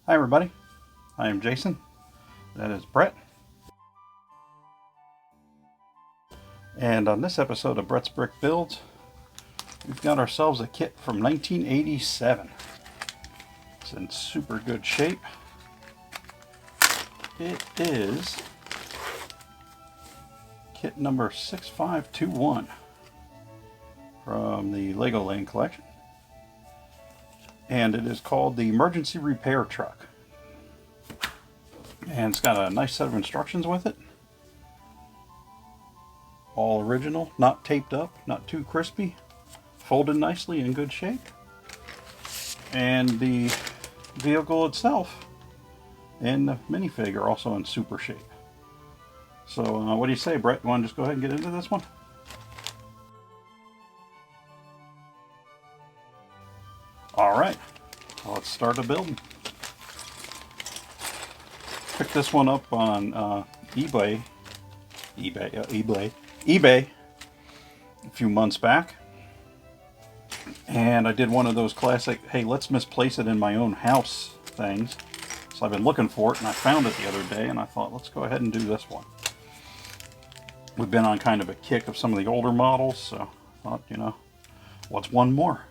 Hi everybody, I am Jason, that is Brett, and on this episode of Brett's Brick Builds, we've got ourselves a kit from 1987. It's in super good shape. It is kit number 6521 from the Legoland collection, and it is called the Emergency Repair Truck. And it's got a nice set of instructions with it. All original, not taped up, not too crispy, folded nicely, in good shape. And the vehicle itself and the minifig are also in super shape. So what do you say, Brett? You want to just go ahead and get into this one? Alright, let's start the building. Picked this one up on eBay a few months back, and I did one of those classic, hey, let's misplace it in my own house things. So I've been looking for it, and I found it the other day, and I thought, let's go ahead and do this one. We've been on kind of a kick of some of the older models, so I thought, you know, what's one more?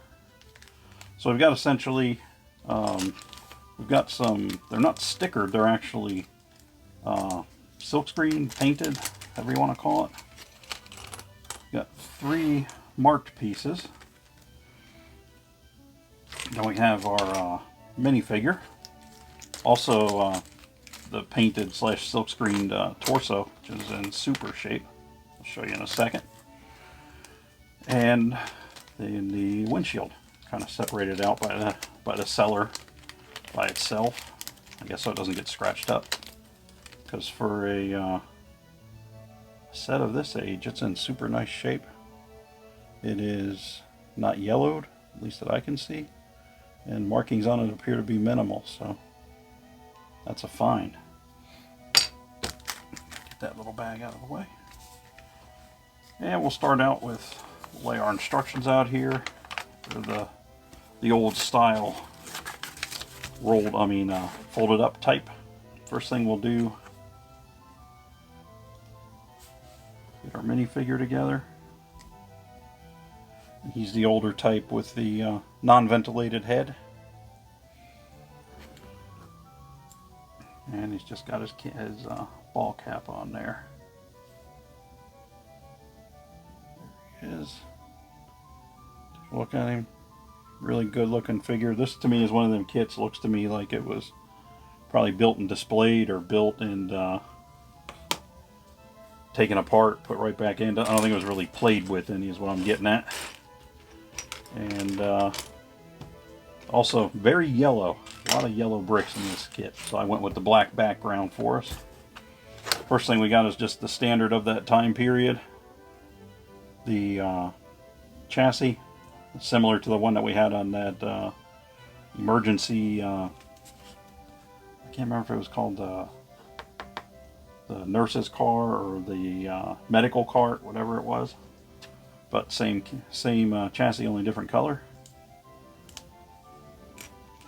So we've got essentially, we've got some, they're not stickered, they're actually silkscreen painted, however you want to call it. We've got 3 marked pieces. Then we have our minifigure. Also the painted / silkscreened torso, which is in super shape. I'll show you in a second. And the windshield, kind of separated out by the cellar by itself, I guess, so it doesn't get scratched up. Because for a set of this age, it's in super nice shape. It is not yellowed, at least that I can see, and markings on it appear to be minimal, so that's a find. Get that little bag out of the way. And we'll start out with, lay our instructions out here. They're the old style folded up type. First thing we'll do, get our minifigure together. He's the older type with the non-ventilated head. And he's just got his ball cap on there. There he is. Look at him. Really good looking figure. This to me is one of them kits, looks to me like it was probably built and displayed, or built and taken apart, put right back in. I don't think it was really played with any, is what I'm getting at. And also very yellow. A lot of yellow bricks in this kit, so I went with the black background for us. First thing we got is just the standard of that time period. The chassis, similar to the one that we had on that emergency, I can't remember if it was called the nurse's car or the medical cart, whatever it was. But same chassis, only different color.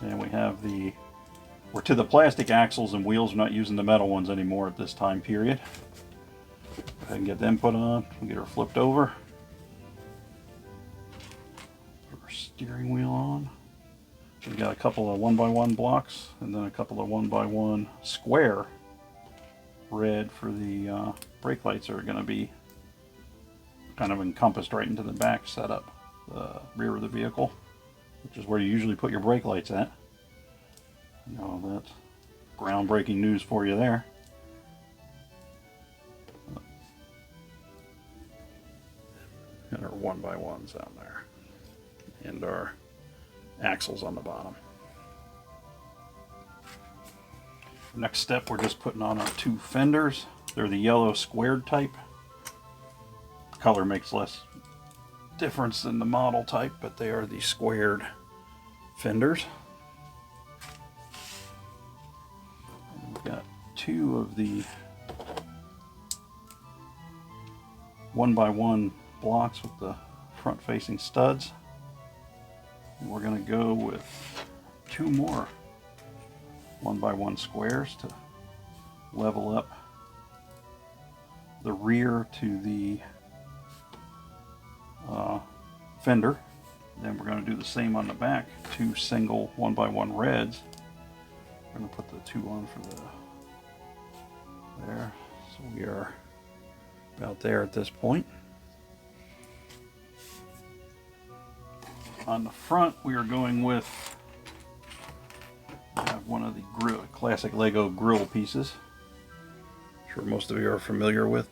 And we have we're to the plastic axles and wheels. We're not using the metal ones anymore at this time period. Go ahead and get them put on. We'll get her flipped over. Put our steering wheel on. So we got a couple of 1x1 blocks, and then a couple of 1x1 square red for the brake lights are going to be kind of encompassed right into the back setup, the rear of the vehicle, which is where you usually put your brake lights at. You know, that's groundbreaking news for you there. Got our 1x1s on there, and our axles on the bottom. Next step, we're just putting on our 2 fenders. They're the yellow squared type. Color makes less difference than the model type, but they are the squared fenders. And we've got 2 of the 1x1 blocks with the front facing studs. And we're going to go with 2 more 1x1 squares to level up the rear to the fender. Then we're going to do the same on the back. 2 single 1x1 reds. We're going to put the 2 on for the there. So we are about there at this point. On the front, we are going with one of the classic Lego grill pieces. I'm sure most of you are familiar with.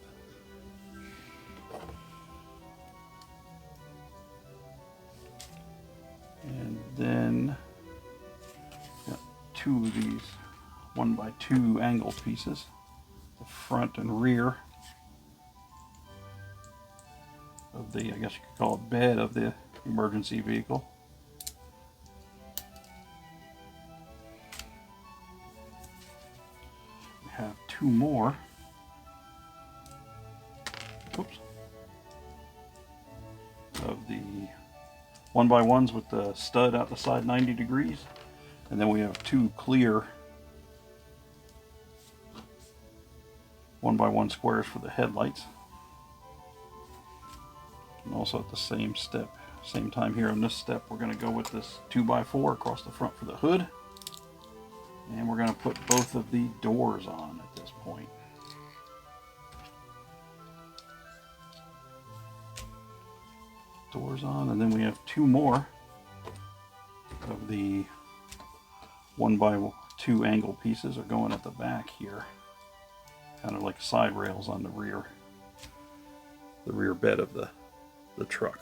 And then got 2 of these 1x2 angled pieces, the front and rear of the, I guess you could call it, bed of the emergency vehicle. We have 2 more. Oops. Of the 1x1s with the stud out the side 90 degrees. And then we have 2 clear 1x1 squares for the headlights. And also at the same time here on this step, we're going to go with this 2x4 across the front for the hood. And we're going to put both of the doors on at this point. Doors on, and then we have 2 more of the 1x2 angle pieces are going at the back here. Kind of like side rails on the rear bed of the truck.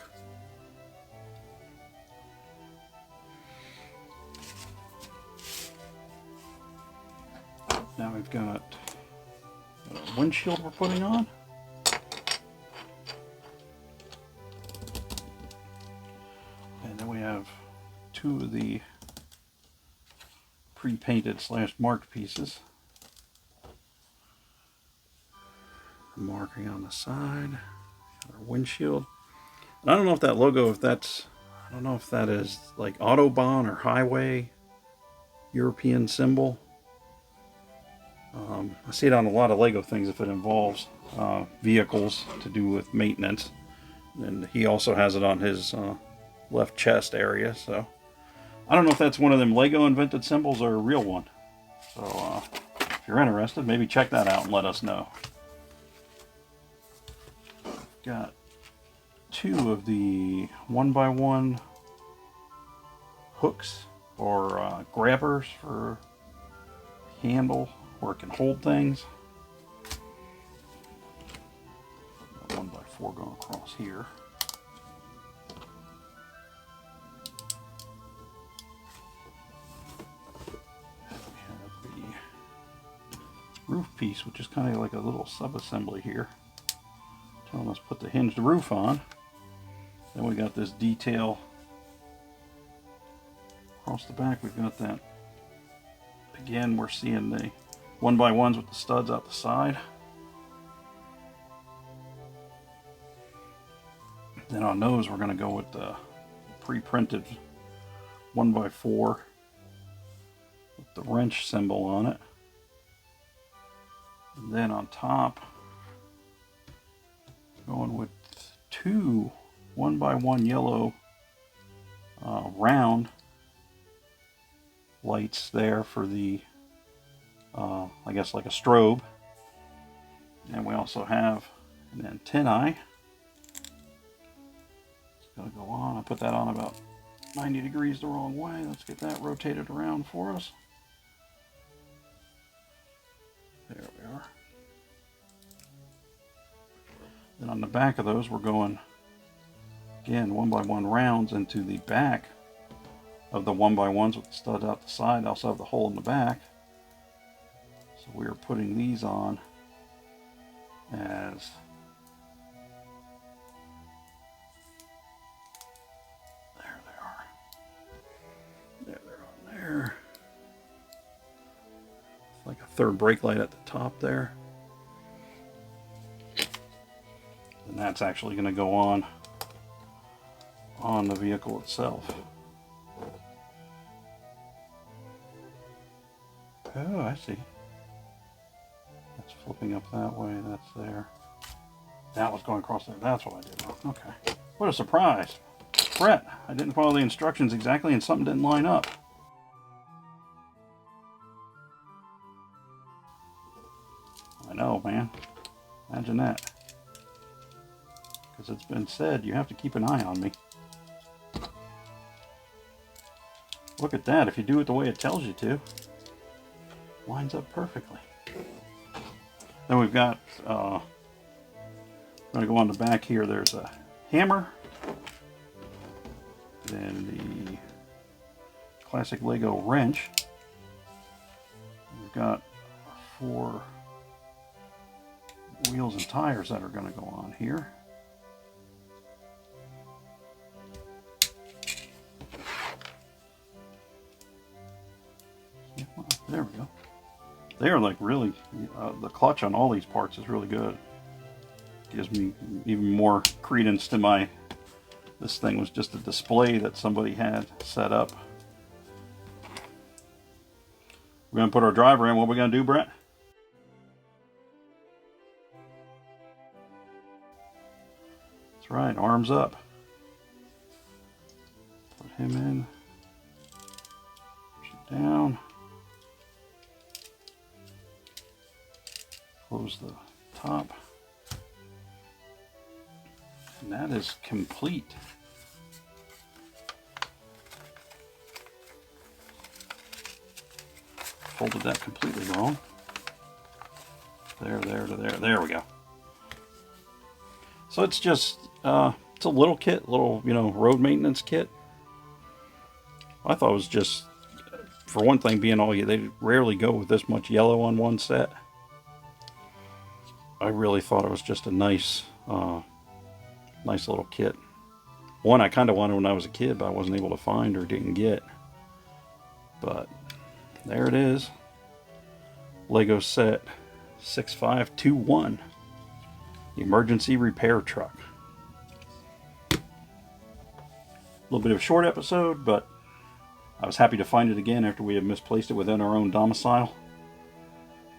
Now we've got a windshield we're putting on. And then we have 2 of the pre-painted / marked pieces. Marking on the side. Our windshield. And I don't know if that logo, I don't know if that is like Autobahn or Highway European symbol. I see it on a lot of Lego things if it involves vehicles to do with maintenance. And he also has it on his left chest area. So I don't know if that's one of them Lego invented symbols or a real one. So if you're interested, maybe check that out and let us know. Got 2 of the 1x1 hooks or grabbers for handle where it can hold things. 1x4 going across here. We have the roof piece, which is kind of like a little sub-assembly here. Telling us put the hinged roof on. Then we got this detail across the back. We've got that. Again, we're seeing the 1x1s with the studs out the side. Then on those, we're going to go with the pre-printed 1x4 with the wrench symbol on it. And then on top, going with 2 1x1 yellow round lights there for the I guess like a strobe. And we also have an antennae. It's going to go on. I put that on about 90 degrees the wrong way. Let's get that rotated around for us. There we are. Then on the back of those, we're going, again, 1x1 rounds into the back of the 1x1s with the stud out the side. I also have the hole in the back. So we are putting these on as there they are. There they're on there. It's like a third brake light at the top there. And that's actually going to go on the vehicle itself. Oh, I see. That's flipping up that way. That's there. That was going across there. That's what I did wrong. Okay. What a surprise. Brett, I didn't follow the instructions exactly and something didn't line up. I know, man. Imagine that. Because it's been said you have to keep an eye on me. Look at that. If you do it the way it tells you to, lines up perfectly. Then we've got, I'm going to go on the back here. There's a hammer. Then the classic Lego wrench. We've got 4 wheels and tires that are going to go on here. There we go. They are like really, the clutch on all these parts is really good. Gives me even more credence to my, this thing was just a display that somebody had set up. We're going to put our driver in. What are we going to do, Brett? That's right, arms up. Put him in. Push it down. Close the top. And that is complete. Folded that completely wrong. There to there. There we go. So it's just, it's a little kit, little, road maintenance kit. I thought it was just, for one thing, being all, they rarely go with this much yellow on one set. I really thought it was just a nice, nice little kit. One I kind of wanted when I was a kid, but I wasn't able to find or didn't get. But there it is. Lego set 6521. The emergency repair truck. A little bit of a short episode, but I was happy to find it again after we had misplaced it within our own domicile.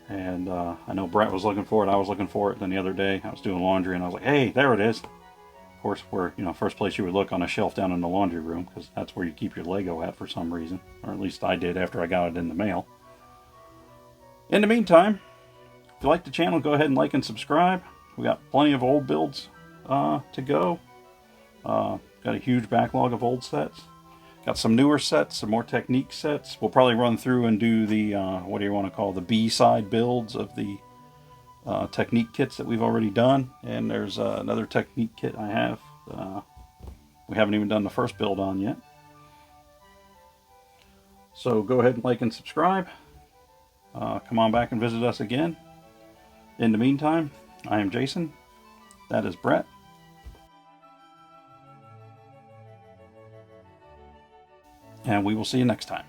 And I know Brett was looking for it, I was looking for it. Then the other day I was doing laundry and I was like, hey, there it is. Of course, where, first place you would look on a shelf down in the laundry room, because that's where you keep your Lego at for some reason. Or at least I did after I got it in the mail. In the meantime, if you like the channel, go ahead and like and subscribe. We got plenty of old builds to go. Got a huge backlog of old sets. Got some newer sets, some more Technic sets. We'll probably run through and do the, what do you want to call, the B-side builds of the Technic kits that we've already done. And there's another Technic kit I have. We haven't even done the first build on yet. So go ahead and like and subscribe. Come on back and visit us again. In the meantime, I am Jason. That is Brett. And we will see you next time.